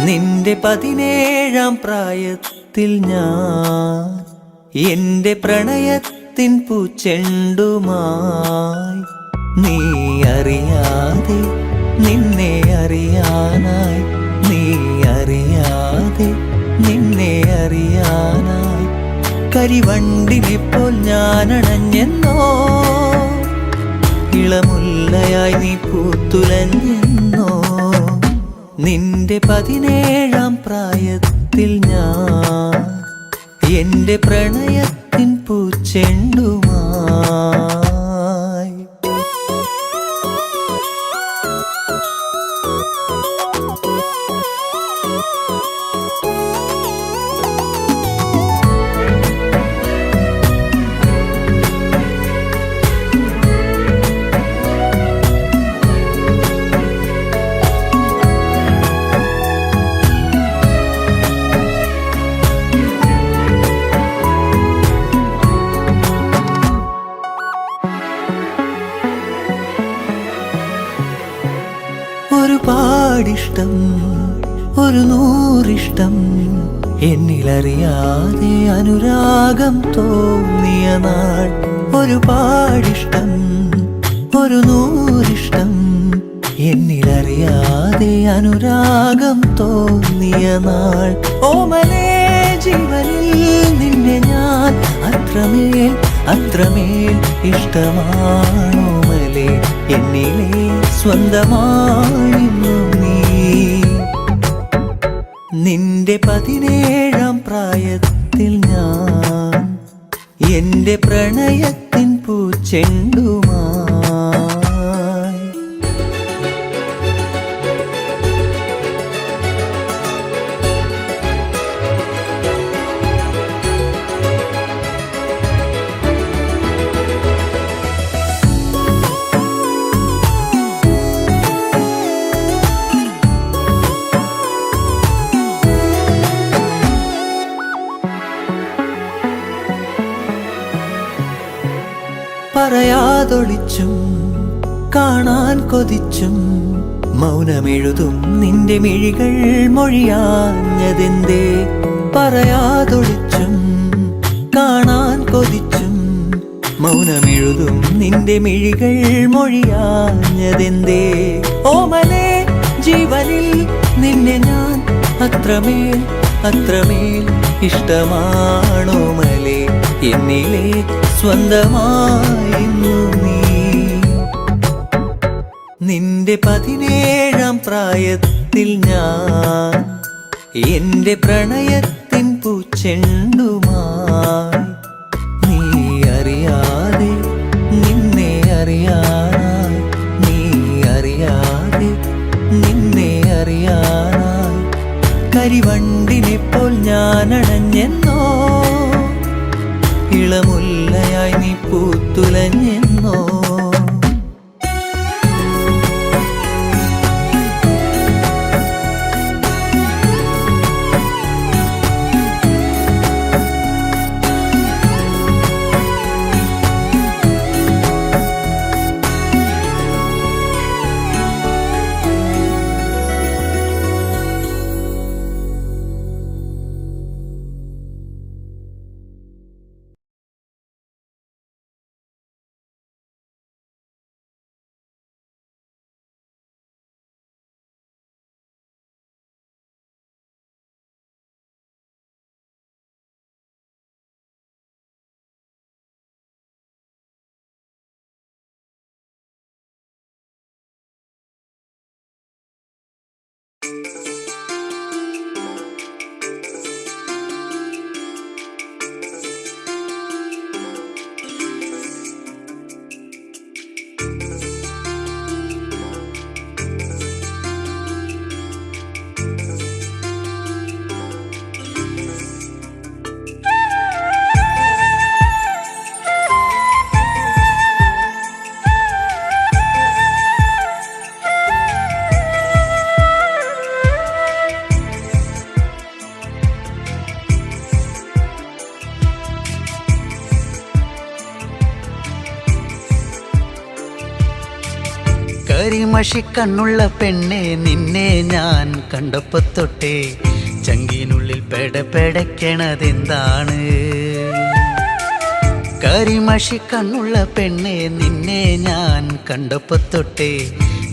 നിന്റെ 17-ാം പ്രായത്തിൽ ഞാൻ എന്റെ പ്രണയത്തിൻ പൂച്ചെണ്ടുമായി നീ അറിയാതെ നിന്നെ അറിയാനായി നീ അറിയാതെ നിന്നെ അറിയാനായി കരിവണ്ടിനെപ്പോൾ ഞാനണഞ്ഞെന്നോ ഇളമുല്ലയായി നീ പൂത്തുലഞ്ഞെന്നോ നിന്റെ 17-ാം പ്രായത്തിൽ ഞാൻ എന്റെ പ്രണയത്തിൻ പൂച്ചെണ്ടുമായി ഒരുപാടിഷ്ടം ഒരു നൂറിഷ്ടം എന്നിലറിയാതെ അനുരാഗം തോന്നിയ നാൾ ഒരുപാടിഷ്ടം ഒരു നൂറിഷ്ടം എന്നിലറിയാതെ അനുരാഗം തോന്നിയ നാൾ ഓമലേ ജീവനിൽ നിന്നെ ഞാൻ അത്രമേൽ അത്രമേൽ ഇഷ്ടമാണോമലേ എന്നിലെ സ്വന്തമായിരുന്നു നീ നിന്റെ 17-ാം പ്രായത്തിൽ ഞാൻ എന്റെ പ്രണയത്തിൻ പൂച്ചെണ്ടുമായി പറയാതൊളിച്ചും കാണാൻ കൊതിച്ചും മൗനമെഴുതും നിന്റെ മിഴികൾ മൊഴിയാഞ്ഞതെന്തേ പറയാതൊളിച്ചും കാണാൻ കൊതിച്ചും മൗനമെഴുതും നിന്റെ മിഴികൾ മൊഴിയാഞ്ഞതെന്തേ ഓമലേ ജീവനിൽ നിന്നെ ഞാൻ അത്രമേൽ അത്രമേൽ ഇഷ്ടമാണോമലേ എന്നിലെ സ്വന്തമായിരുന്നു നീ നിന്റെ 17-ാം പ്രായത്തിൽ ഞാൻ എന്റെ പ്രണയത്തിൻ പൂച്ചെണ്ടുമായി നീ അറിയാതെ നിന്നെ അറിയാനായി നീ അറിയാതെ നിന്നെ അറിയാനായി കരിവണ്ടിനെപ്പോൾ ഞാനണഞ്ഞെന്നോ ഇളമുല്ലയായി നീ പൂത്തുലഞ്ഞെന്നോ കരിമഷിക്കണ്ണുള്ള പെണ്ണെ നിന്നെ ഞാൻ കണ്ടപ്പോ തൊട്ടേ ചങ്കിനുള്ളിൽ പെടപെടയ്ക്കണതെന്താണ്? കരിമഷിക്കണ്ണുള്ള പെണ്ണെ നിന്നെ ഞാൻ കണ്ടപ്പോ തൊട്ടേ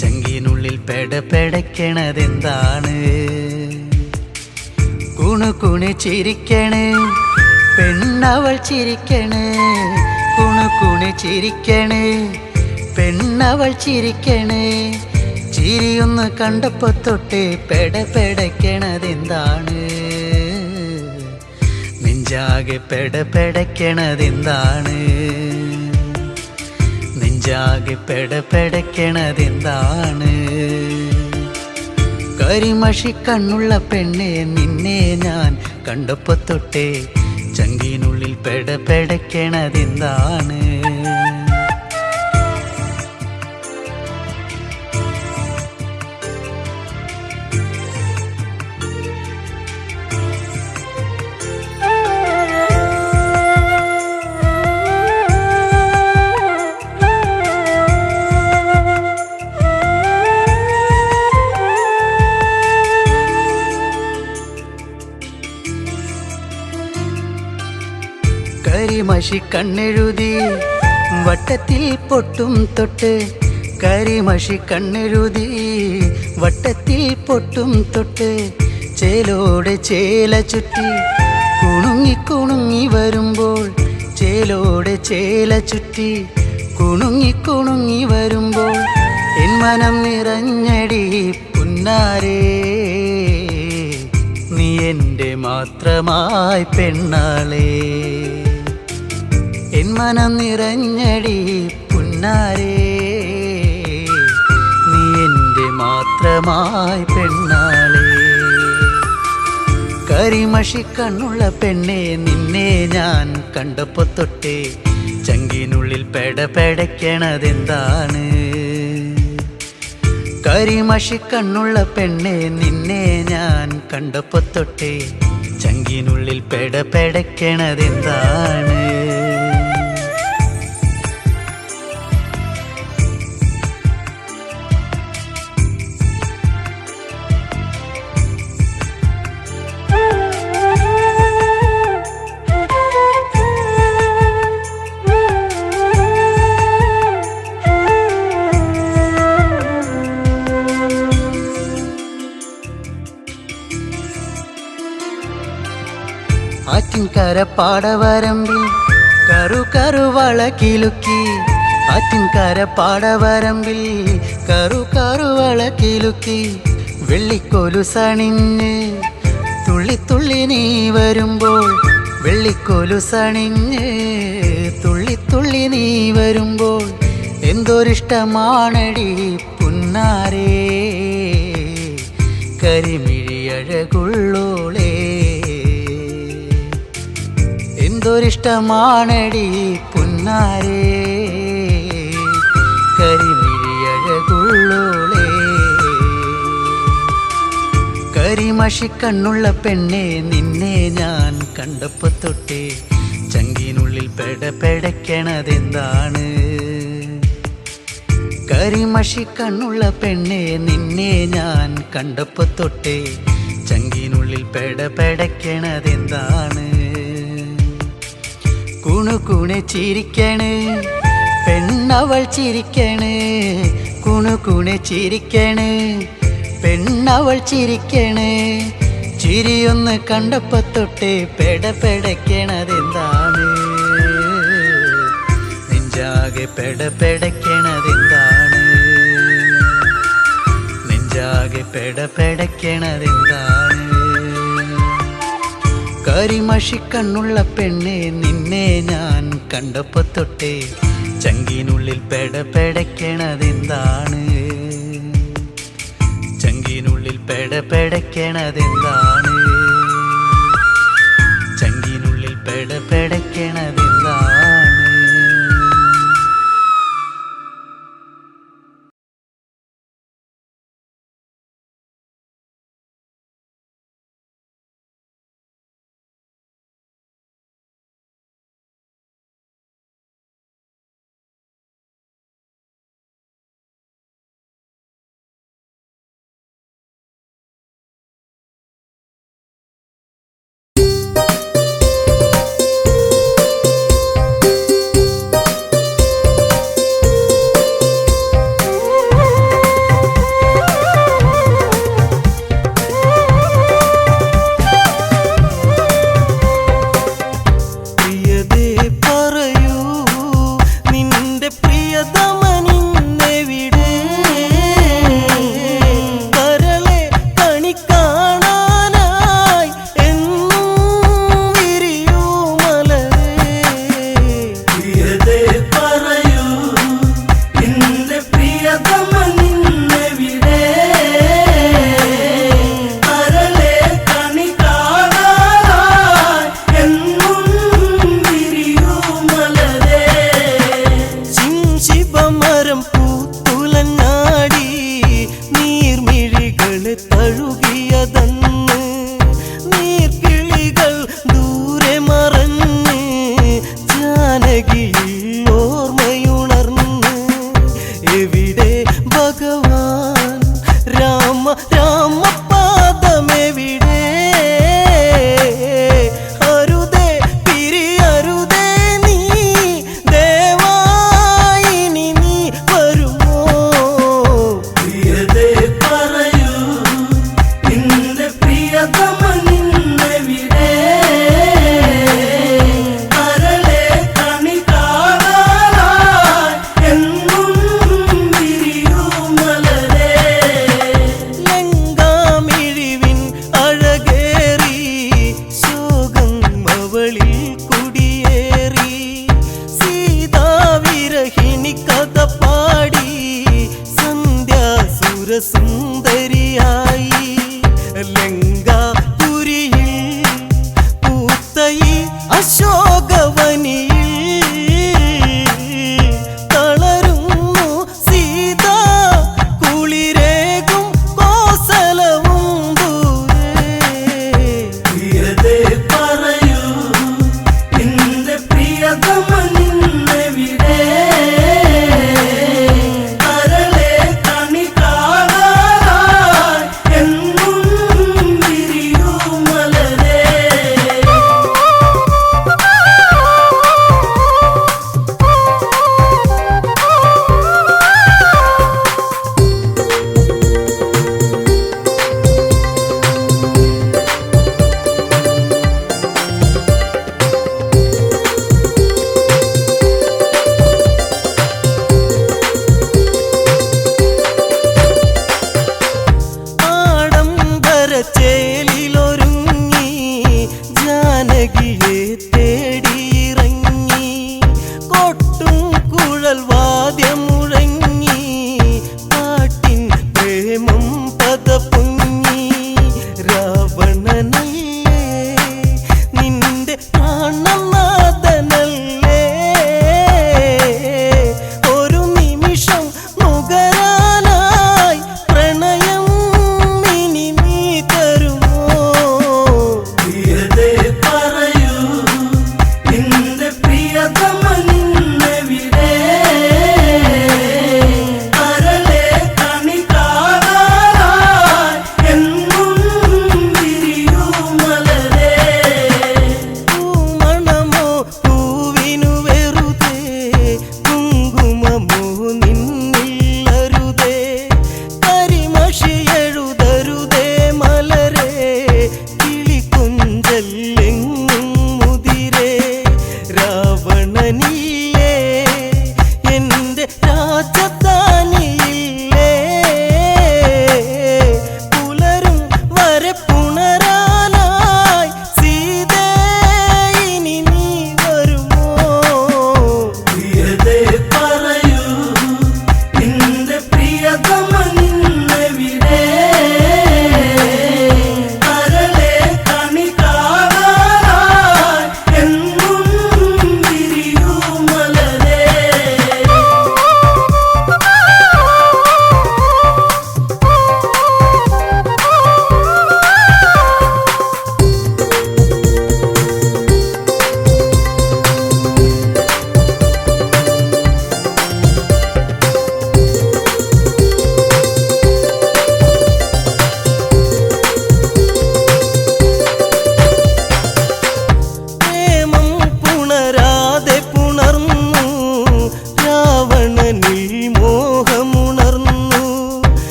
ചങ്കിനുള്ളിൽ പെടപെടയ്ക്കണതെന്താണ്? കുണുകുണു ചിരിക്കണ് പെണ്ണവൾ ചിരിക്കണ്, കുണുകുണു ചിരിക്കണ് പെണ്ണവൾ ചിരിക്കണ്. ചിരിയൊന്ന് കണ്ടപ്പോ തൊട്ടേ പെടപെടയ്ക്കണതെന്താണ്? നെഞ്ചാകെ പെടപെടയ്ക്കണതെന്താണ്? നെഞ്ചാകെ പെടപെടയ്ക്കണതെന്താണ്? കരിമഷിക്കണ്ണുള്ള പെണ്ണെ നിന്നെ ഞാൻ കണ്ടപ്പോ തൊട്ടേ ചങ്കിനുള്ളിൽ പെടപെടയ്ക്കണതെന്താണ്? കരിമഷിക്കണ്ണെഴുതി വട്ടത്തിൽ പൊട്ടും തൊട്ട്, കരിമഷിക്കണ്ണെഴുതി വട്ടത്തിൽ പൊട്ടും തൊട്ട്, ചേലോടെ ചേല ചുറ്റി കുണുങ്ങി കുണുങ്ങി വരുമ്പോൾ, ചേലോടെ ചേല ചുറ്റി കുണുങ്ങി കുണുങ്ങി വരുമ്പോൾ എൻ മനം നിറഞ്ഞടി പുന്നാരേ, നീ എൻ്റെ മാത്രമായി പെണ്ണാളേ. എൻ മനം നിറഞ്ഞടി പുന്നാരേ, നീ എൻ്റെ മാത്രമായി പെണ്ണാളേ. കരിമഷിക്കണ്ണുള്ള പെണ്ണെ നിന്നെ ഞാൻ കണ്ടപ്പോ തൊട്ടേ ചങ്കിനുള്ളിൽ പെടപെടയ്ക്കണതെന്താണ്? കരിമഷിക്കണ്ണുള്ള പെണ്ണെ നിന്നെ ഞാൻ കണ്ടപ്പോ തൊട്ടേ ചങ്കിനുള്ളിൽ പെടപെടയ്ക്കണതെന്താണ്? ആറ്റിൻകര പാടവരമ്പിൽ കറു കറുവള കിലുക്കി, ആറ്റിൻകര പാടവരമ്പിൽ കറു കറുവള കിലുക്കി, വെള്ളിക്കൊലുസണിഞ്ഞ് തുള്ളി തുള്ളി നീ വരുമ്പോൾ, വെള്ളിക്കൊലുസണിഞ്ഞ് തുള്ളി തുള്ളി നീ വരുമ്പോൾ എന്തൊരിഷ്ടമാണടി പുന്നാരേ, കരിമിഴിയഴകുള്ളോളേ. എന്തൊരിഷ്ടമാണടി പുന്നാരേ, കരിമിഴിയഴകുള്ളോളേ. കരിമഷിക്കണ്ണുള്ള പെണ്ണെ നിന്നെ ഞാൻ കണ്ടപ്പോ തൊട്ടേ ചങ്കിനുള്ളിൽ പെടപെടയ്ക്കണതെന്താണ്? കരിമഷിക്കണ്ണുള്ള പെണ്ണെ നിന്നെ ഞാൻ കണ്ടപ്പോ തൊട്ടേ ചങ്കിനുള്ളിൽ പെടപെടയ്ക്കണതെന്താണ്? കുണുകുണു ചിരിക്കണ് പെണ്ണവൾ ചിരിക്കണ്, കുണുകുണു ചിരിക്കണ് പെണ്ണവൾ ചിരിക്കണ്. ചിരിയൊന്ന് കണ്ടപ്പോ തൊട്ടേ പെടപെടയ്ക്കണതെന്താണ്? നെഞ്ചാകെ പെടപെടയ്ക്കണതെന്താണ്? നെഞ്ചാകെ പെടപെടയ്ക്കണതെന്താണ്? കരിമഷിക്കണ്ണുള്ള പെണ്ണെ നിന്നെ ഞാൻ കണ്ടപ്പോ തൊട്ടേ ചങ്കിനുള്ളിൽ പെടപെടയ്ക്കണതെന്താണ്? ചങ്കിനുള്ളിൽ പെടപെടയ്ക്കണതെന്താണ്? ചങ്കിനുള്ളിൽ പെടപെടയ്ക്കണതെന്താണ്? അവളെ തഴുകിയതന്ന് നീർക്കിളികൾ ദൂരെ മറഞ്ഞ് ജാനകിയിൽ ഓർമ്മയുണർന്ന് എവിടെ ഭഗവാൻ രാമ രാമപാദമെവിടെ അരുതേ പിരിയരുതേ നീ ദേവായിനി നീ വരുമോ പ്രിയതേ പറയൂ നിന്റെ പ്രിയതമ നിന്നെവിടെ കരളെ കണി കാണാനായി എന്നും വിരിയൂ മലരേ ലങ്കാമിഴിവിൻ അഴകേറി ശോകം അവളിൽ കുടിയേറി സീതാവിരഹിണി കഥ പാടി സന്ധ്യാസുരസുന്ദരിയായി ലങ്കാപുരിയിൽ പൂത്തയി അശോകവനിയിൽ തളരുന്നു സീത കുളിരേകും കോസലവും ദൂരെ പ്രിയതേ പറയൂ നിന്റെ പ്രിയതമ നിന്നെവിടെ കരളെ കണി കാണാനായി എന്നും വിരിയൂ മലരേ ആഡംബരച്ചേലിലൊരുങ്ങി ജാനകിയെ തേടിയിറങ്ങി കൊട്ടും കുഴൽ വാദ്യം മുഴങ്ങി പാട്ടിൻ പ്രേമം പദപൊങ്ങി രാവണനല്ലേ നിന്റെ പ്രാണനാഥനല്ലേ ഒരു നിമിഷം നുകരാനായി പ്രണയം ഇനി നീ തരുമോ പ്രിയതേ പറയൂ നിന്റെ പ്രിയതമ നിന്നെവിടെ കരളെ കണി കാണാനായി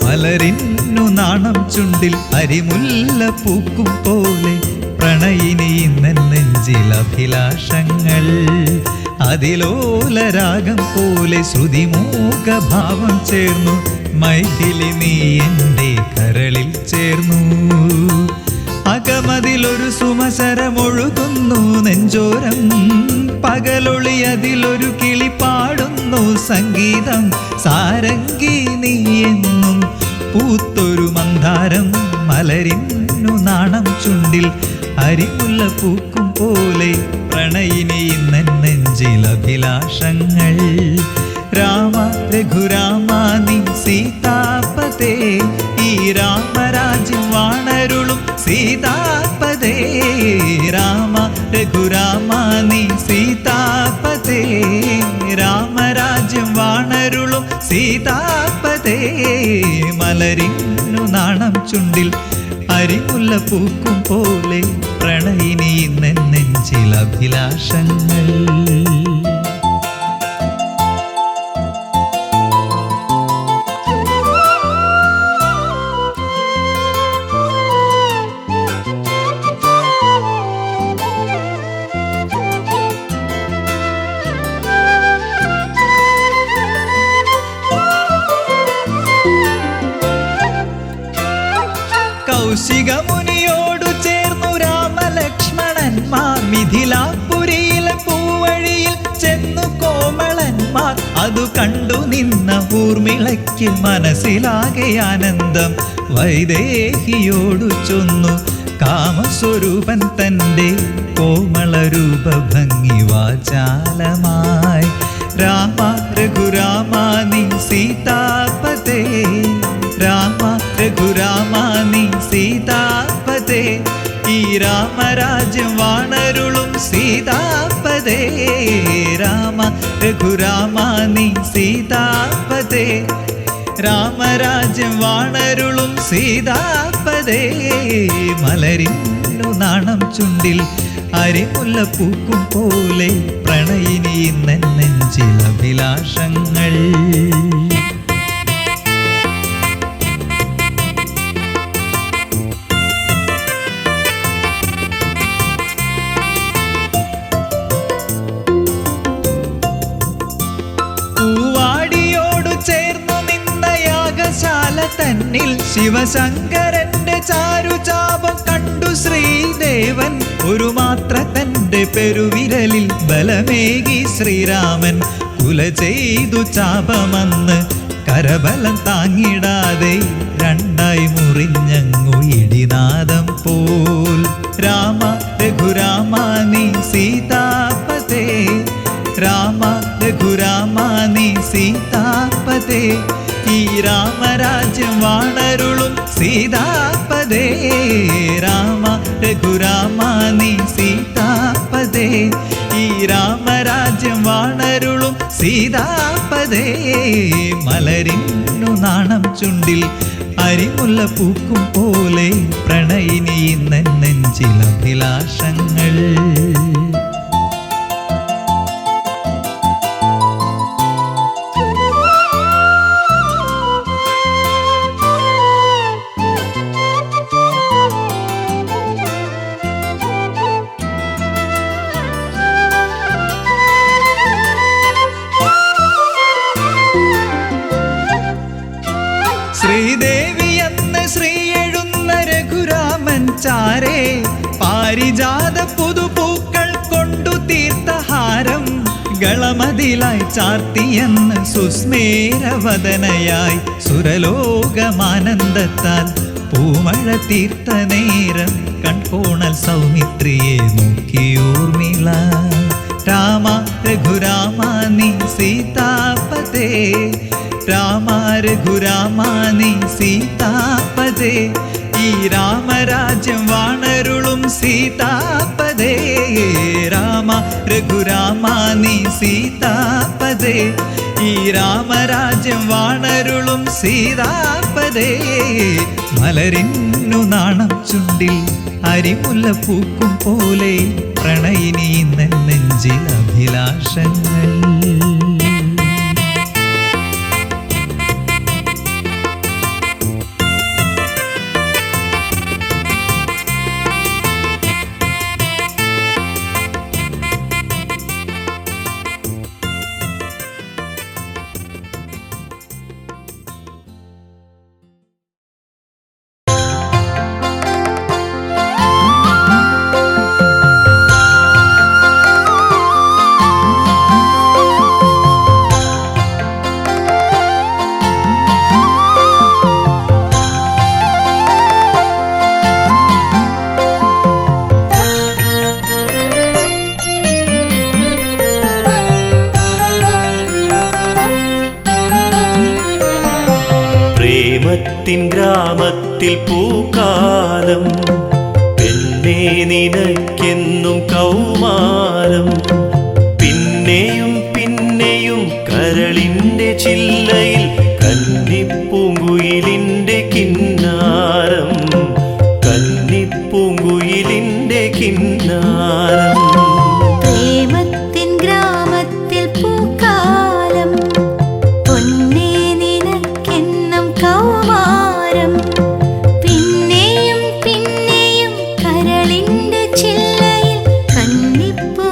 മലരിന്നു നാണം ചുണ്ടിൽ അരിമുല്ല പൂക്കും പോലെ പ്രണയിനി ഇന്നൻ നെഞ്ചിൽ അഭിലാഷങ്ങൾ അതിലോല രാഗം പോലെ ശ്രുതിമൂക ഭാവം ചേർന്നു മൈഥിലി നീ എൻ്റെ കരളിൽ ചേർന്നു അകമതിലൊരു സുമസരമൊഴുകുന്നു നെഞ്ചോരം പകലൊളി അതിലൊരു കിളി പാടുന്നു സംഗീതം സാരംഗി നീ എന്നും പൂത്തൊരു മന്ദാരം മലരിന്നു നാണം ചുണ്ടിൽ അരിമുല്ല പൂക്കും പോലെ പ്രണയിനി ഇന്നൻ നെഞ്ചിൽ അഭിലാഷങ്ങൾ രാമ രഘുരാമ നീ സീതാപതേ ഈ രാമരാജ്യം വാണരുളും സീതാപതേ രാമ രഘുരാമ നീ സീതാപതേ രാമരാജ്യം വാണരുളും സീതാപതേ മലരിന്നു നാണം ചുണ്ടിൽ അരിമുല്ല പൂക്കും പോലെ പ്രണയിനി ഇന്നൻ നെഞ്ചിൽ അഭിലാഷങ്ങൾ കൗശികമുനിയോടു ചേർന്നു രാമലക്ഷ്മണന്മാർ മിഥിലാപുരിയിലെ പൂവഴിയിൽ ചെന്നു കോമളന്മാർ അതു കണ്ടു നിന്ന ഊർമിളയ്ക്ക് മനസ്സിലാകെ ആനന്ദം. വൈദേഹിയോടു ചൊന്നു കാമസ്വരൂപൻ തൻ്റെ കോമളരൂപ ഭംഗി വാചാലമായി. രാമ രഘുരാമ നീ സീതാപതേ, രാമ രഘുരാമ നീ സീതാപതേ, ഈ രാമരാജ്യം വാണരുളും സീതാപതേ. രാമ രഘുരാമ നീ സീതാപതേ, രാമരാജ്യം വാണരുളും സീതാപതേ. മലരിന്നു നാണം ചുണ്ടിൽ അരിമുല്ല പൂക്കും പോലെ പ്രണയിനി നെഞ്ചിലഭിലാഷങ്ങൾ. പൂവാടിയോടു ചേർന്നു നിന്ന യാഗശാല തന്നിൽ ശിവശങ്കരന്റെ ചാരുചാപം കണ്ടു ശ്രീദേവൻ. ഒരു മാത്ര തന്റെ പെരുവിരലിൽ ബലമേകി ശ്രീരാമൻ. കുല ചെയ്തു ചാപമന്ന് കരബലം താങ്ങിടാതെ രണ്ടായി മുറിഞ്ഞങ്ങു ഇടിനാദം പോൽ. രാമ രഘുരാമ നീ സീതാപതേ, രാമ രഘുരാമ നീ സീതാപതേ, ഈ രാമരാജ്യം വാണരുളും സീതാപതേ. രാമ രഘുരാമ നീ സീതാപതേ, ഈ രാമരാജ്യം വാണരുളും സീതാപതേ. മലരിന്നു നാണം ചുണ്ടിൽ അരിമുല്ല പൂക്കും പോലെ പ്രണയിനി നെഞ്ചിലഭിലാഷങ്ങൾ. ശ്രീദേവി എന്ന് ശ്രീ എഴുന്ന രഘുരാമൻ ചാരേ പാരിജാത പുതുപൂക്കൾ കൊണ്ടു തീർത്ഥഹാരം ഗളമതിലായി ചാർത്തിയെന്ന് സുസ്മേരവദനയായി സുരലോകമാനന്ദത്താൽ പൂമഴ തീർത്ത നേരം കൺകോണൽ സൗമിത്രിയെ നോക്കിയോർമിള. രാമ രഘുരാമ നീ സീതാപതേ, രാമ രഘുരാമ നീ സീതാപതേ, ഈ രാമരാജ്യം വാണരുളും സീതാപതേ. രാമ രഘുരാമ നീ സീതാപതേ, ഈ രാമരാജ്യം വാണരുളും സീതാപതേ. മലരിന്നു നാണം ചുണ്ടിൽ അരിമുല്ല പൂക്കും പോലെ പ്രണയിനി നെഞ്ചിലഭിലാഷങ്ങൾ. പ്രേമത്തിൻ ഗ്രാമത്തിൽ പൂക്കാലം, പെണ്ണേ നിനക്കെന്നും കൗമാരം. പിന്നെയും പിന്നെയും കരളിൻ്റെ ചില്ലയിൽ കന്നിപ്പൂങ്കുയിലിൻ്റെ കിന്നാരം, കന്നിപ്പൂങ്കുയിലിൻ്റെ കിന്നാരം. പ്രേമത്തിൻ ഗ്രാമത്തിൽ പൂക്കാലം, പൊന്നേ നിനക്കെന്നും കൗമാരം. പിന്നെയും പിന്നെയും കരളിൻ്റെ ചില്ലയിൽ കന്നിപ്പൂ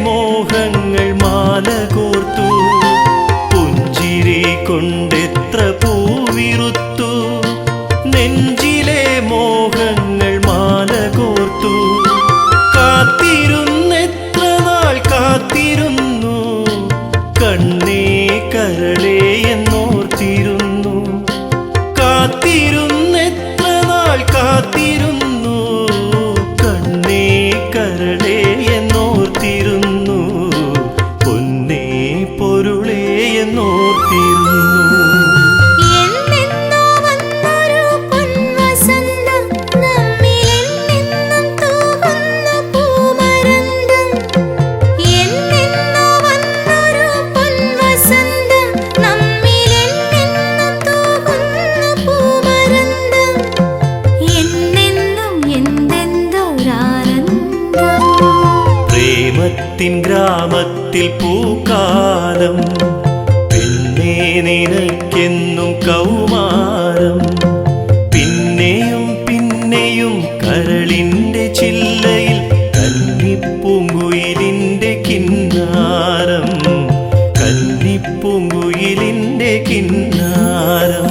മോഹങ്ങൾ മാല കോർത്തു പുഞ്ചിരി കൊണ്ടെത്ര പൂവിറുത്തു നെഞ്ചിലെ മോഹങ്ങൾ മാല കോർത്തു കാത്തിരുന്നെത്ര നാൾ കാത്തിരുന്നു കണ്ണേ കരളേ എന്നോർത്തിരുന്നു കാത്തിരുന്നെത്ര നാൾ കാത്തിരുന്നു കണ്ണേ കരളേ എന്നോർത്തിരുന്നു പൊന്നേ പൊരുളേ എന്നോർത്തിരുന്നു പ്രേമത്തിൻ ഗ്രാമത്തിൽ പൂക്കാലം പെണ്ണേ നിനക്കെന്നും കൗമാരം പിന്നെയും പിന്നെയും കരളിൻ്റെ ചില്ലയിൽ കന്നിപ്പൂങ്കുയിലിൻ്റെ കിന്നാരം കന്നിപ്പൂങ്കുയിലിൻ്റെ കിന്നാരം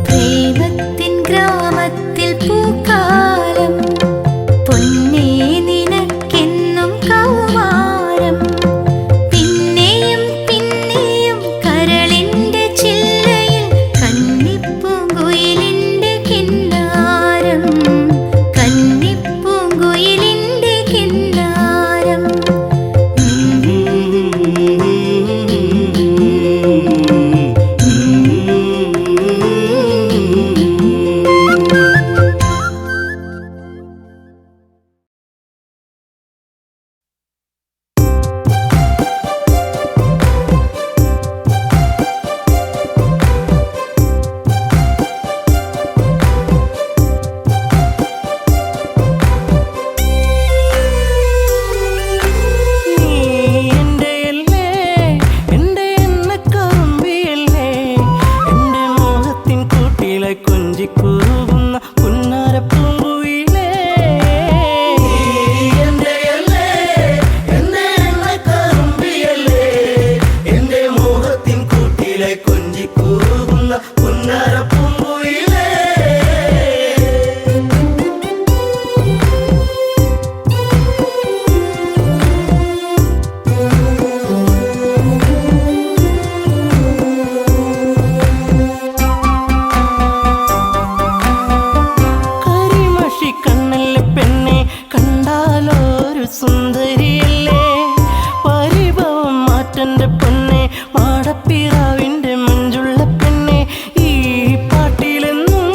പ്രേമത്തിൻ ഗ്രാമത്തിൽ പൂക്കാലം പൊന്നേ നിനക്കെന്നും കൗമാരം പിന്നെയും പിന്നെയും കരളിന്റെ ചില്ലയിൽ കന്നിപ്പൂങ്കുയിലിന്റെ കിന്നാരം കന്നിപ്പൂങ്കുയിലിന്റെ കിന്നാരം കൊഞ്ചിക്കുറുകുന്ന പുന്നാരപ്പൂങ്കുയിലേ എന്റെ മോഹത്തിൻ കൂട്ടിലെ കൊഞ്ചിക്കുറുകുന്ന പുന്നാരപ്പൂങ്കുയിലേ സുന്ദരിയല്ലേ പരിഭവം മാറ്റന്റെ പെണ്ണെ മാടപ്പിറാവിന്റെ മഞ്ചുള്ള പെണ്ണെ ഈ പാട്ടിലെന്നും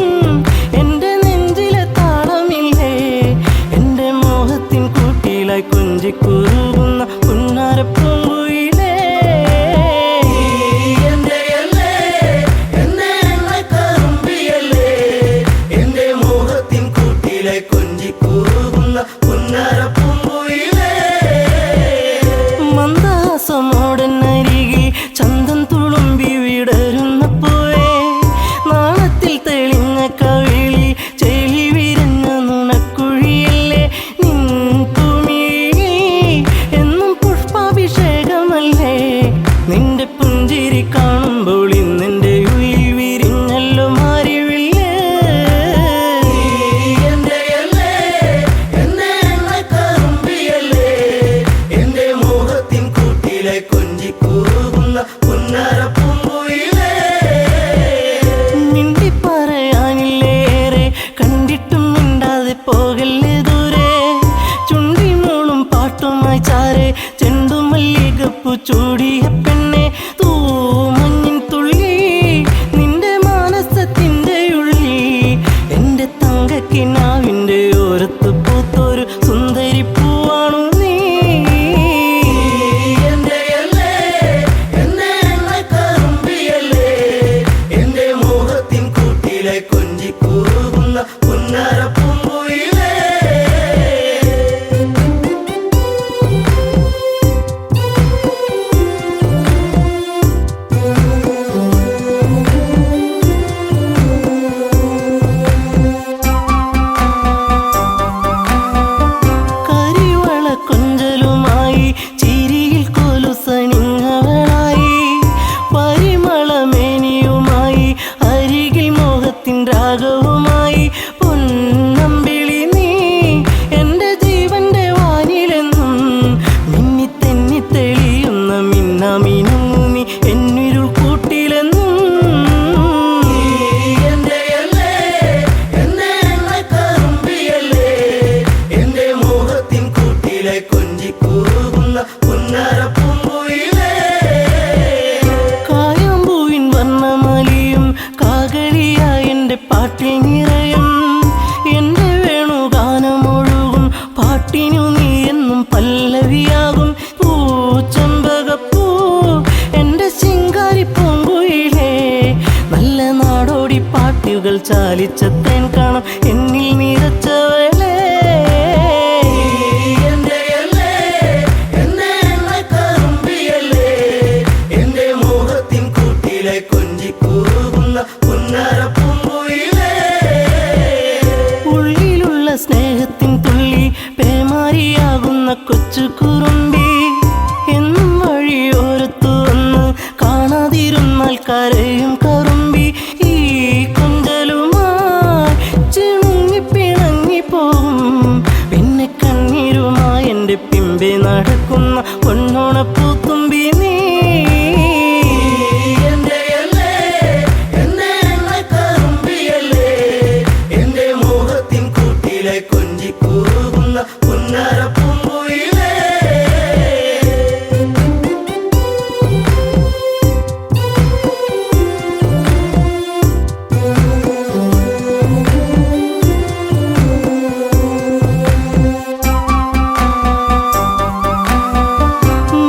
എന്റെ നെഞ്ചിലെ താളമില്ലേ എന്റെ മോഹത്തിൻ കൂട്ടിലായി കൊഞ്ചിക്കുറുകുന്ന പുന്നാരപ്പൂങ്കുയിലേ എന്റെ മോഹത്തിൻ കൂട്ടിലെ കൊഞ്ചിക്കുറുകുന്ന പുന്നാരപ്പൂങ്കുയിലേ മന്ദാസമോടനരികിൽ ചന്തം തുളുമ്പി വിടരുന്ന പൂവേ നാളത്തിൽ തെളിഞ്ഞ കവിളി ചെളി വിരഞ്ഞ നുണക്കുഴിയല്ലേ നിൻ ഭൂമിയിൽ എന്നും പുഷ്പാഭിഷേകമല്ലേ നിന്റെ പുഞ്ചിരി കാണുമ്പോൾ ഇന്നെന്റെ ഉയിൽ വിരിഞ്ഞല്ലോ മാറിവില്ലേ എന്റെ മോഹത്തിൻ കൂട്ടിലെ കൊഞ്ചിക്കുറുകുന്ന പുന്നാരപ്പൂങ്കുയിലേ മിണ്ടി പറയാനില്ലേറെ കണ്ടിട്ടും മിണ്ടാതെ പോകല്ലേ ദൂരെ ചുണ്ടിമൂളും പാട്ടുമായി ചാരെ ചെണ്ടുമല്ലികപ്പൂ ചൂടിയ പെണ്ണെ തൂമഞ്ഞിൻ തുള്ളി നിന്റെ മാനസത്തിന്റെ ഉള്ളി എന്റെ തങ്കക്കിനാവിന്റെ ഓരത്ത് പൂത്തൊരു സുന്ദരി പൂവാണു നീ എന്റെ മോഹത്തിൻ കൂട്ടിലെ കൊഞ്ചിക്കുറുകുന്ന പുന്നാരപ്പൂങ്കുയിലേ ചാലിച്ച തേൻ കാണാം എന്നിൽ നിറച്ചവളെ. ഉള്ളിലുള്ള സ്നേഹത്തിൻ തുള്ളി പേമാരിയാകുന്ന കൊച്ചു കുറുമ്പി എന്നും വഴിയോരത്തു വന്ന് കാണാതിരുന്നാൽ കരയും കറുമ്പി. ഈ കൊഞ്ചലുമായി ചിണുങ്ങി പിണങ്ങി പോവും പിന്നെ കണ്ണീരുമായി എൻ്റെ പിമ്പെ നടക്കുന്ന പൊന്നോണപ്പൂത്തുമ്പി നീ.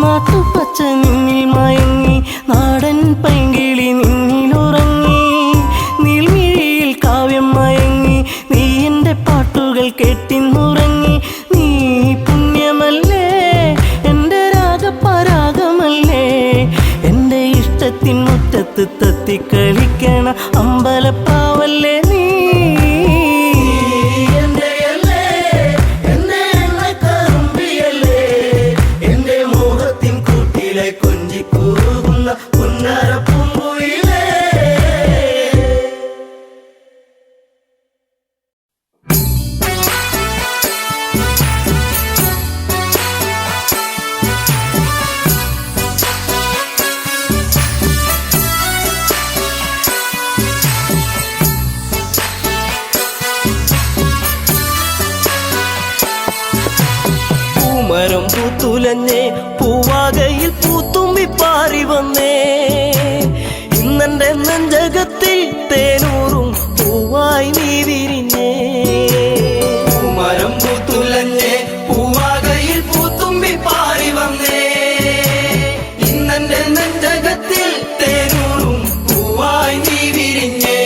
നാട്ടുപച്ച നിന്നിൽ മയങ്ങി നാടൻ പൈങ്കിളി നിന്നിലുറങ്ങി. നീൽമിഴിയിൽ കാവ്യം മയങ്ങി നീ എൻ്റെ പാട്ടുകൾ കേട്ടിന്നുറങ്ങി. നീ പുണ്യമല്ലേ എൻ്റെ രാഗപരാഗമല്ലേ എൻ്റെ ഇഷ്ടത്തിൻ മുറ്റത്ത് തത്തിക്കളിക്കണ അമ്പലപ്പാവല്ലേ നീ. പൂമരം പൂത്തുലഞ്ഞേ പൂവാകയിൽ പൂത്തുമ്പി പാറി വന്നേ. ഇന്നെൻ്റെ നെഞ്ചകത്തിൽ തേനൂറും പൂവായി നീ വിരിഞ്ഞേ. പൂമരം പൂത്തുലഞ്ഞേ പൂവാകയിൽ പൂത്തുമ്പി പാറി വന്നേ. ഇന്നെൻ്റെ നെഞ്ചകത്തിൽ തേനൂറും പൂവായി നീ വിരിഞ്ഞേ.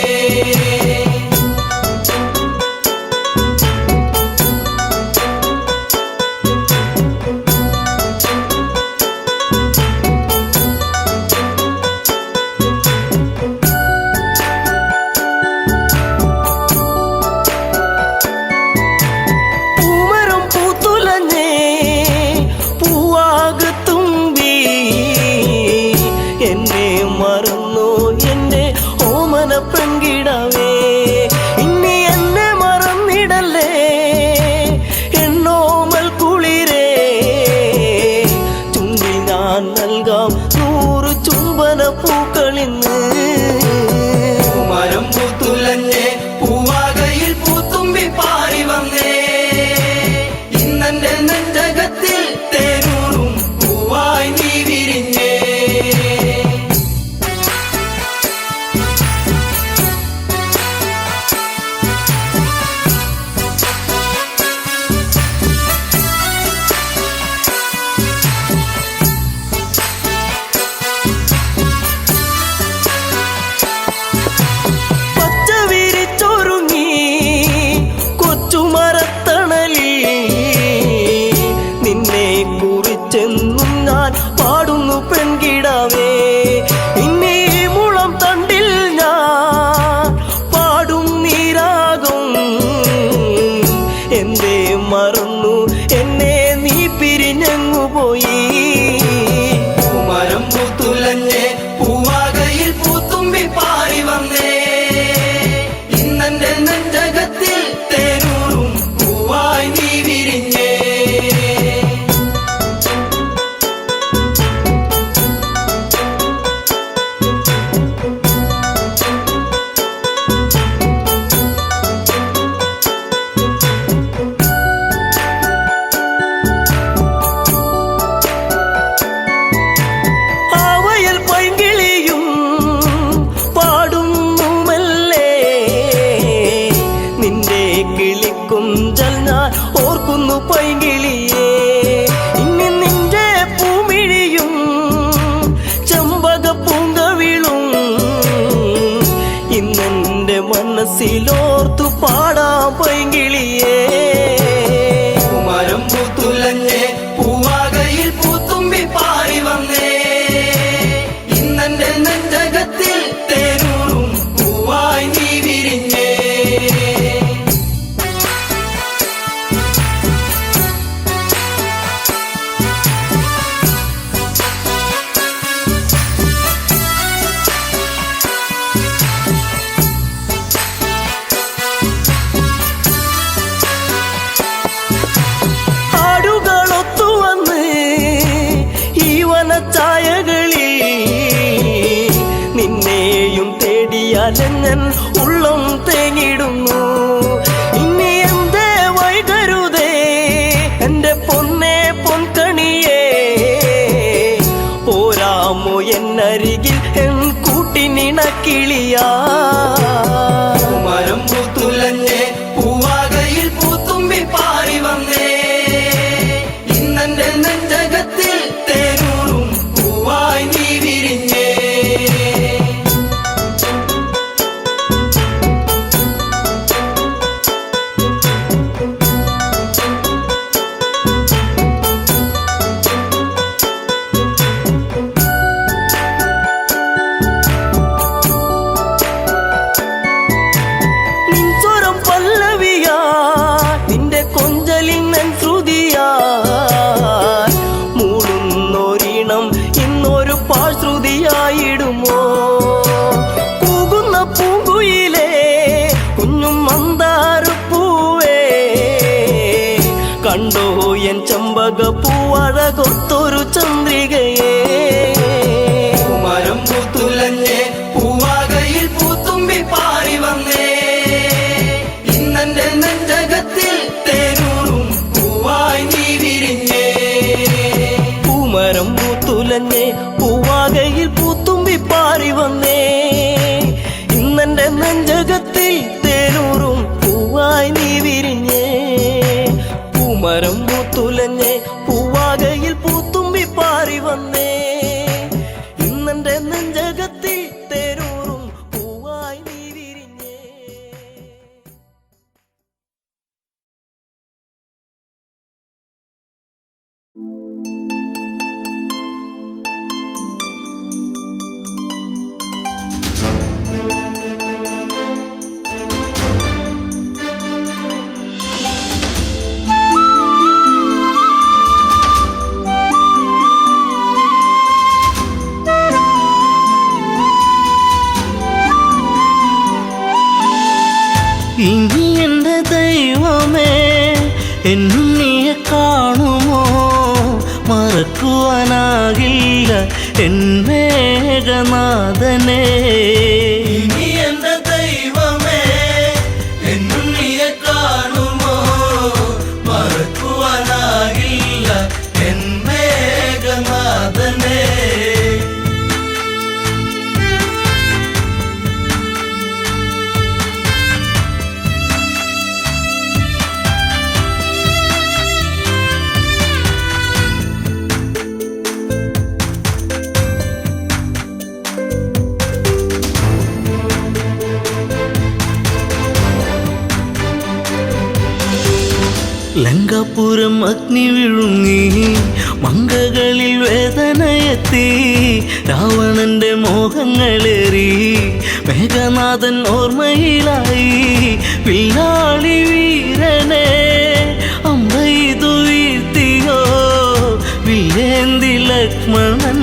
പെൺകിടാവേ ഇനി എന്നെ മറന്നിടല്ലേ എന്നോമൽ കുളിരേ. ചുണ്ടിൽ ഞാൻ നൽകാം 100 ചുംബന പൂക്കളിന്ന്. മരം പൂത്തുലഞ്ഞേ പൂവാകയിൽ പൂത്തുമ്പി പാറി വന്നേ. ഇന്നെൻ്റെ നെഞ്ചകത്തിൽ തേനൂറും പൂവായി നീ വിരിഞ്ഞേ. ചെന്നും ഞാൻ പാടുന്നു പെൺകിടാവേ. ഇനി മുളം തണ്ടിൽ ഞാൻ പാടും നീരാകും. എന്തേ മറന്നു എന്നെ നീ പിരിഞ്ഞങ്ങു പോയി. മരം പൂത്തുലഞ്ഞേ പൂവാകയിൽ പൂത്തുമ്പി പാറി വന്നേ. ഇന്നെൻ്റെ നെഞ്ചകത്തിൽ തേനൂറും പൂവായി നീ വിരിഞ്ഞേ. കരഞ്ഞാലെങ്ങൻ ഉള്ളം തേങ്ങിടുന്നു. ഇനി എന്തേ വൈകരുതേ എന്റെ പൊന്നേ പൊൻകണിയേ, പോരാമോ എന്നരികിൽ എൻ കൂട്ടിനിണക്കിളിയാ. മരം പൂത്തുലഞ്ഞേ പൂവാകയിൽ പൂത്തുമ്പി പാറി വന്നേ, ഇന്നെന്റെ നെഞ്ചകത്തിൽ തേനൂറും പൂവായി നീ വിരിഞ്ഞേ. നിൻസ്വരം പല്ലവിയാ, നിന്റെ കൊഞ്ചലിൻ നൻ ശ്രുതിയാ, മൂടുന്നൊരിണം ഇന്നൊരു പാഴ്ശ്രുതിയായിടുമോ. കൂകുന്ന പൂങ്കുയിലേ കുഞ്ഞും മന്ദാരപ്പൂവേ, കണ്ടോ എൻ ചമ്പക പൂവഴകൊത്തൊരു ചന്ദ്രികയെ. മരം പൂത്തുലഞ്ഞേ പൂവാകയിൽ പൂത്തുമ്പി പാറി വന്നേ, ഇന്നെന്റെ നെഞ്ചകത്തിൽ തേനൂറും പൂവായി നീ വിരിഞ്ഞേ. പൂമരം പൂത്തുലഞ്ഞേ പൂവാകയിൽ പൂത്തുമ്പി പാറി വന്നേ, ഇന്നെന്റെ നെഞ്ചകത്തിൽ തേനൂറും പൂവായി നീ വിരിഞ്ഞേ. പൂമരം പൂത്തുലഞ്ഞേ പൂവാകയിൽ പൂത്തുമ്പി പാറി വന്നേ, ഇന്നെന്റെ നെഞ്ചകത്തിൽ തേനൂറും പൂവായി നീ വിരിഞ്ഞേ. ഇനി എൻ്റെ ദൈവമേ എന്നുണ്ണിയെ കാണുമോ, മറക്കുവാനാകില്ല എൻ മേഘനാഥനെ. ഇനി എൻ്റെ ദൈവമേ എന്നുണ്ണിയെ കാണുമോ, മറക്കുവാനാകില്ല എൻ മേഘനാഥനെ. ലങ്കാപുരം അഗ്നി വിഴുങ്ങി, മങ്കകളിൽ വേദനയെത്തി, രാവണന്റെ മോഹങ്ങളേറി, മേഘനാഥൻ ഓർമ്മയിലായി. വില്ലാളി വീരനെ അമ്പെയ്തു വീഴ്ത്തിയോ, വില്ലേന്തി ലക്ഷ്മണൻ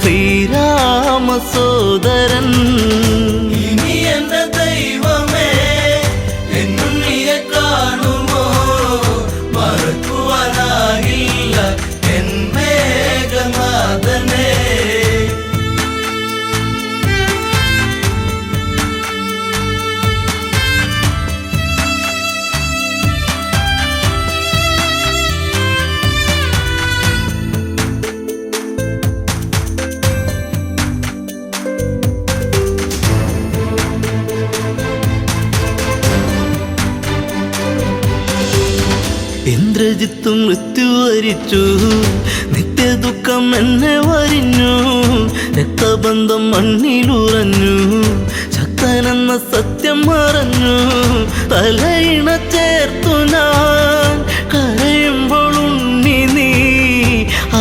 ശ്രീരാമ സോദരൻ. ഇനി എന്റെ ദൈവമേ എന്നുണ്ണിയെ കാണുമോ, മറക്കുവാനാകില്ല എൻ മേഘനാഥനെ. ഇന്ദ്രജിത്തും മൃത്യു വരിച്ചു, നിത്യദുഃഖം എന്നെ വരിഞ്ഞു, രക്തബന്ധം മണ്ണിലുറഞ്ഞു, ശക്തനെന്ന സത്യം മറഞ്ഞു. തലയിണ ചേർത്തു ഞാൻ കരയുമ്പോൾ ഉണ്ണി നീ,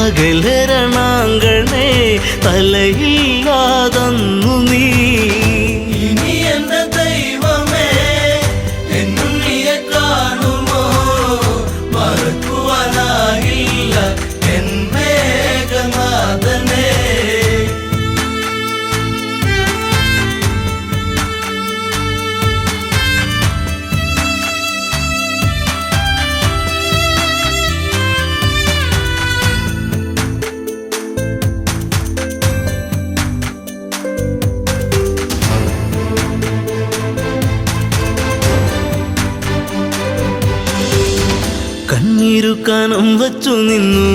അകലരണാങ്കണേ തലയില്ലാതന്നു നീ. ഇനി എന്റെ ദൈവമേ എന്നുണ്ണിയെ കാണുമോ, മറക്കുവാനാകില്ല എൻ മേഘനാഥനെ. കനം വച്ചു നിന്നു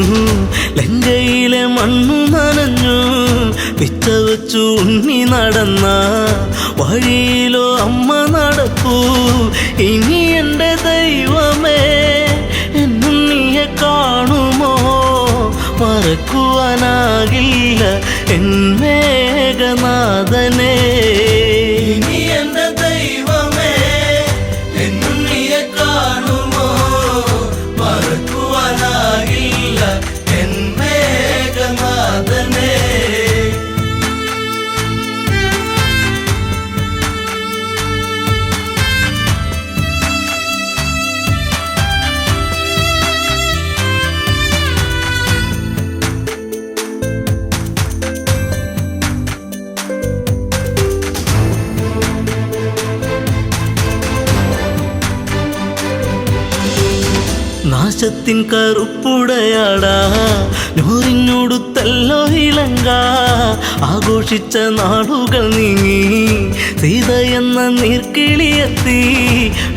ലങ്കയിലെ മണ്ണു നനഞ്ഞു പിച്ച വച്ചു ഉണ്ണി നടന്ന വഴിയിലോ അമ്മ നടപ്പൂ ഇനി എൻ്റെ ദൈവമേ എന്നുണ്ണിയെ കാണുമോ മറക്കുവാനാകില്ല എൻ മേഘനാഥനെ ഇനി എൻ്റെ ദൈവമേ എന്നുണ്ണിയെ കാണുമോ മറക്കുവാനാകില്ല എൻ മേഘനാഥനെ നാശത്തിൻ കറുപ്പുടയാടാ നൂറിനോടുത്തല്ലോ ഇളങ്ക ആഘോഷിച്ച നാളുകൾ നീങ്ങി സീത എന്ന നീർക്കിളിയെത്തി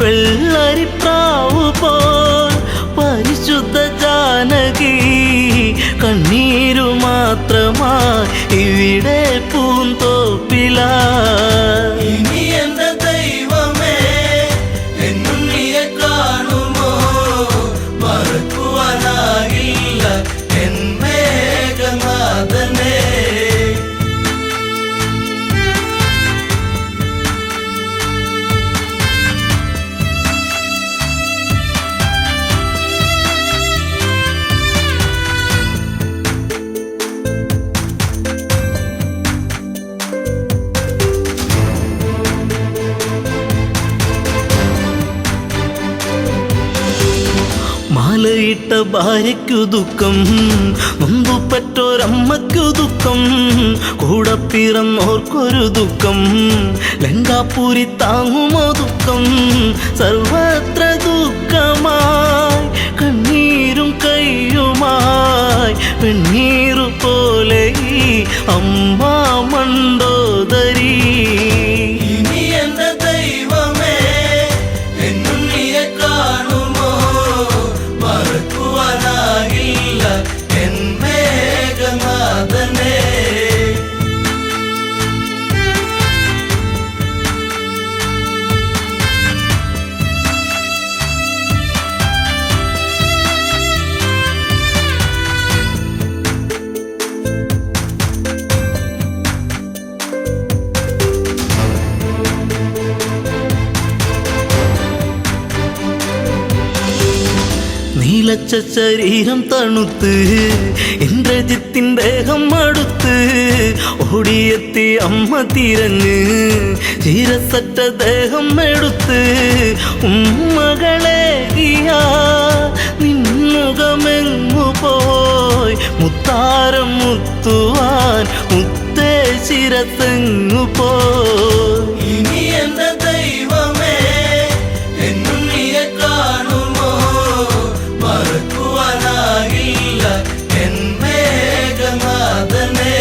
വെള്ളരിപ്രാവു പോൽ പരിശുദ്ധ ജാനകി കണ്ണീരു മാത്രമായി ഇവിടെ പൂന്തോപ്പില ഇനി എൻ്റെ ദൈവമേ എന്നുണ്ണിയെ കാണുമോ മറക്കുവാനാകില്ല എൻ മേഘനാഥനെ മാലയിട്ട ഭാര്യയ്ക്കു ദുഃഖം നൊന്തുപറ്റോരമ്മയ്ക്കു ദുഃഖം കൂടെ പിറന്നോർക്കൊരു ദുഃഖം ലങ്കാപുരി താങ്ങുമോ ദുഃഖം സർവത്ര ദുഃഖമായി കണ്ണീരും കയ്യുമായി വെണ്ണീറു പോലെ ഈ അമ്മ മണ്ടോദരി ഇനി എൻ്റെ ദൈവമേ എന്നുണ്ണിയെ കാണുമോ മറക്കുവാനാകില്ല എൻ മേഘനാഥനെ നീലച്ച ശരീരം തണുത്ത് ഇന്ദ്രജിത്തിൻ ദേഹം അടുത്ത് ഓടിയെത്തി അമ്മ തിരഞ്ഞ് ചീരസറ്റ ദേഹം എടുത്ത് ഉമ്മകളെ നിന്നുകമെങ്ങു പോയി മുത്താരം മുത്തുവാൻ മുത്തേ ശിരത്തെങ്ങു പോയി ഇനി എൻ്റെ ദൈവമേ എന്നുണ്ണിയെ കാണുമോ മറക്കുവാനാകില്ല എൻ മേഘനാഥനെ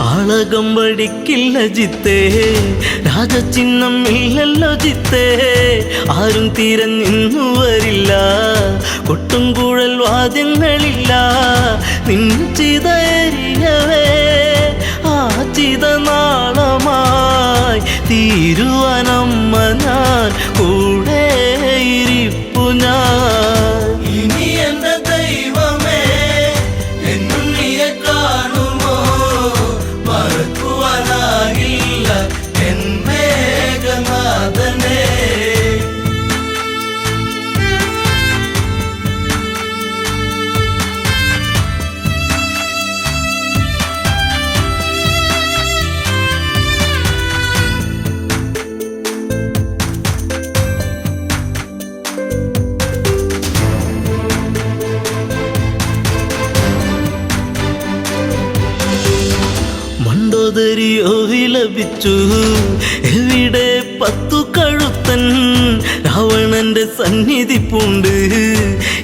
ആളകം വടിക്കില്ല ജിത്തേ രാജചിഹ്നം ഇല്ലല്ലോ ജിത്തേ ആരും തിരഞ്ഞിന്നു വരില്ല കൊട്ടും കുഴൽ വാദ്യങ്ങളില്ല നിൻചിതയരിയവേ ആ ചിത നാളമായി തീരുവനമ്മ ഞാൻ കൂടെ ഇരിപ്പു ഞാൻ ഇനി എൻ്റെ ദൈവമേ എന്നുണ്ണിയെ കാണുമോ മറക്കുവാനാകില്ല എൻ മേഘനാഥനെ ചോദിച്ചു എവിടെ പത്തു കഴുത്തൻ രാവണന്റെ സന്നിധി പൂണ്ട്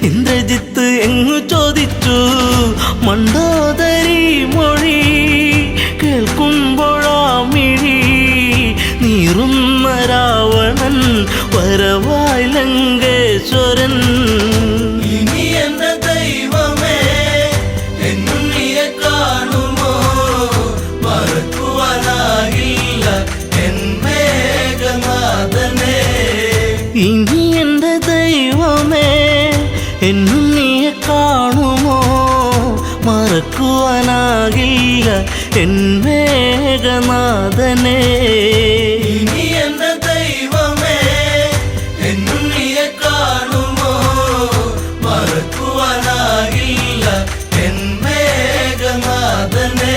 ഇന്ദ്രജിത്ത് എങ്ങു ചോദിച്ചു മണ്ടോദരി മൊഴി കേൾക്കുമ്പോഴാമിഴി നീറുന്ന രാവണൻ വരവായി ലങ്കേശ്വരൻ ഇനി എന്റെ ദൈവമേ എന്നും നീയെ കാണുമോ മറക്കുവാനാകില്ല എൻ മേഘനാഥനെ ഇനി എന്റെ ദൈവമേ എന്നും നീയെ കാണുമോ മറക്കുവാനാകില്ല എൻ മേഘനാഥനെ ഇനി എന്റെ ദൈവമേ എന്നും നീയെ കാണുമോ മറക്കുവാനാകില്ല എൻ മേഘനാഥനെ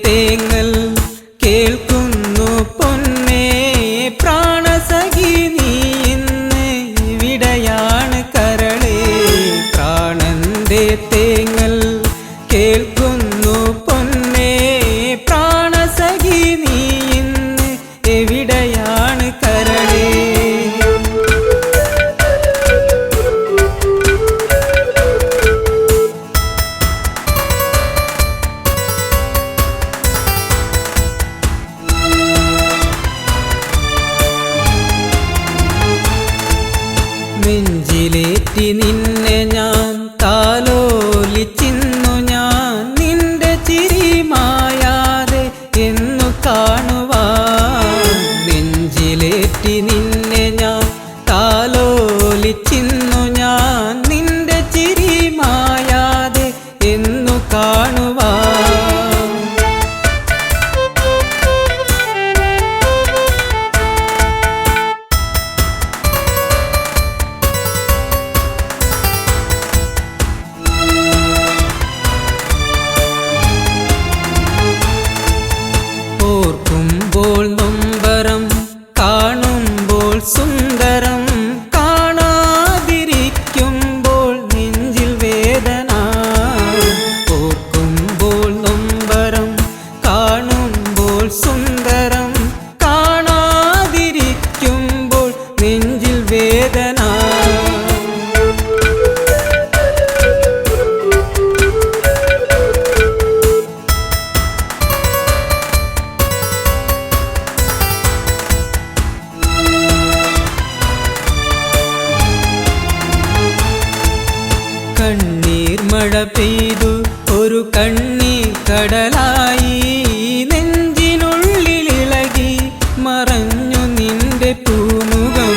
തേങ്ങൽ കേൾക്കുന്നു പൊന്നേ പ്രാണസഖി നീ ഇന്ന് ഇവിടെയാണ് കരളേ പ്രാണന്റെ തേങ്ങൽ കേൾക്കുന്നു പൊന്നേ പ്രാണസഖി നീ ഇന്ന് എവിടെയാണ് കരളേ നെഞ്ചിലേറ്റി നിന്നെ ഞാൻ താലോലിച്ചിന്നു ഞാൻ നിന്റെ ചിരി മായാതെ എന്നു കാണുവാൻ നെഞ്ചിലേറ്റി നിന്നെ ഞാൻ താലോലിച്ചിന്നു ഞാൻ നിന്റെ ചിരി മായാതെ എന്നു കാണുവാൻ ഓർക്കുമ്പോൾ നൊമ്പരം കാണുമ്പോൾ സുന്ദരം കാണാതിരിക്കുമ്പോൾ നെഞ്ചിൽ വേദന ഓർക്കുമ്പോൾ നൊമ്പരം കാണുമ്പോൾ സുന്ദരം കാണാതിരിക്കുമ്പോൾ നെഞ്ചിൽ വേദന കണ്ണീർ മഴ പെയ്തു ഒരു കണ്ണീർ കടലായി നെഞ്ചിനുള്ളിലിളകി മറഞ്ഞു നിന്റെ പൂമുഖം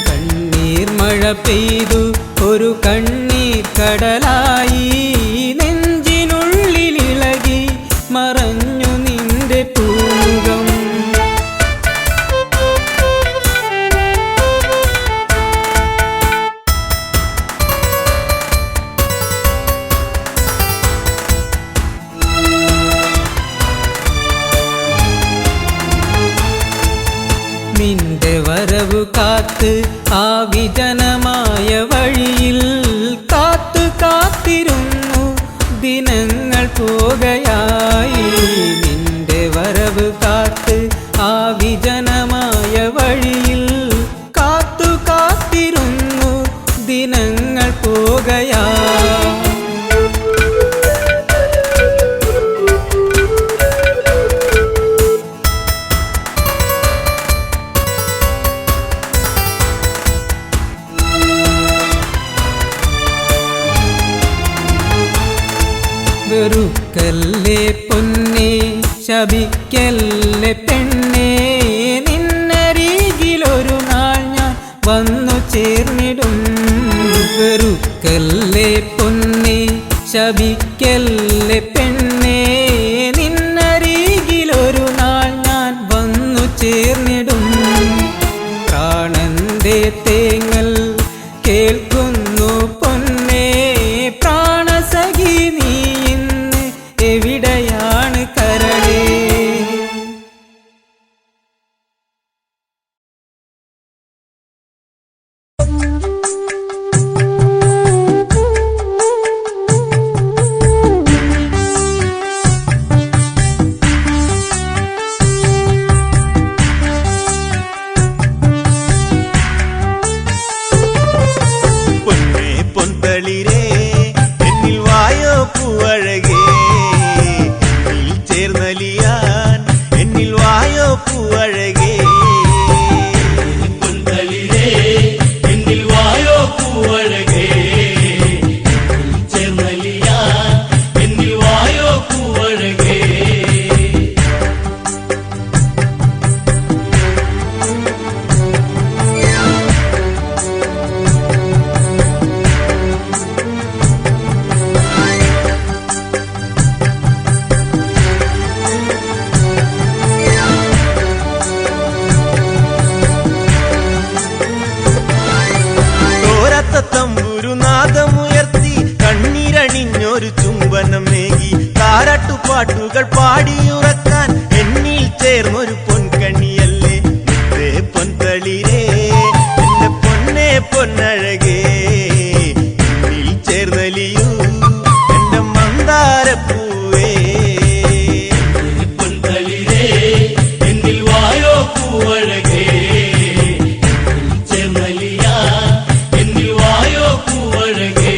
കണ്ണീർ മഴ പെയ്തു ഒരു കണ്ണീർ കടലായി നെഞ്ചിനുള്ളിലിളകി മറഞ്ഞു നിന്റെ പൂമുഖം നിന്റെ വരവു കാത്ത് ആ വിജനമായ വഴിയിൽ കാത്തു കാത്തിരുന്നു ദിനങ്ങൾ പോകയായി നിന്റെ വരവു കാത്ത് ആ വിജനമായ വഴിയിൽ കാത്തു കാത്തിരുന്നു ദിനങ്ങൾ പോകയായി വെറുക്കല്ലേ പൊന്നേ ശപിക്കല്ലേ പെണ്ണേ നിന്നരികിലൊരു നാൾ ഞാൻ വന്നു ചേർന്നിടും വെറുക്കല്ലേ പൊന്നേ ശപിക്കല്ലേ പെണ്ണേ നിന്നരികിലൊരു നാൾ ഞാൻ വന്നു തേങ്ങൽ കേൾക്കുന്നു പൊന്നേ പ്രാണസഖി നീ ഇന്ന് എവിടെയാണ് കരളേ. പൊന്നേ പൊന്തളിരേ എന്നിൽ വായോ പൂവഴകേ എന്നിൽ ചേർന്നലിയാൻ എന്നിൽ വായോ പൂവഴകേ പൊന്തളിരേ എന്നിൽ വായോ പൂവഴകേ ചേർന്നലിയാൻ എന്നിൽ വായോ പൂവഴകേ. തോരാത്ത തമ്പുരുനാദമുയർത്തി കണ്ണീരണിഞ്ഞൊരു ചുംബനമേകി താരാട്ടുപാട്ടുകൾ പാടിയുറക്കാൻ എന്നിൽ ചേർന്നൊരു പൊൻകണിയല്ലേ മുത്തേ പൊന്തളിരേ എന്റെ പൊന്നേ പൊന്നഴകേ എന്നിൽ ചേർന്നലിയൂ എന്റെ മന്ദാരപ്പൂവേ. പൊന്തളിരേ എന്നിൽ വായോ പൂവഴകേ ചേർന്നലിയാൻ എന്നിൽ വായോ പൂവഴകേ.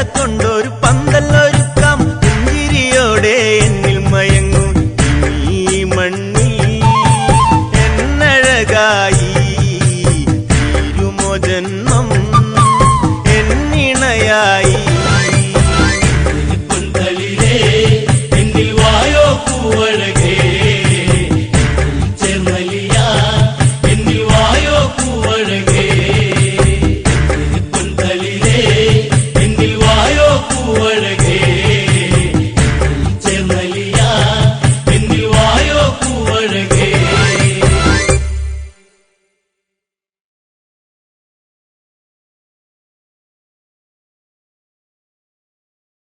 കൊണ്ട്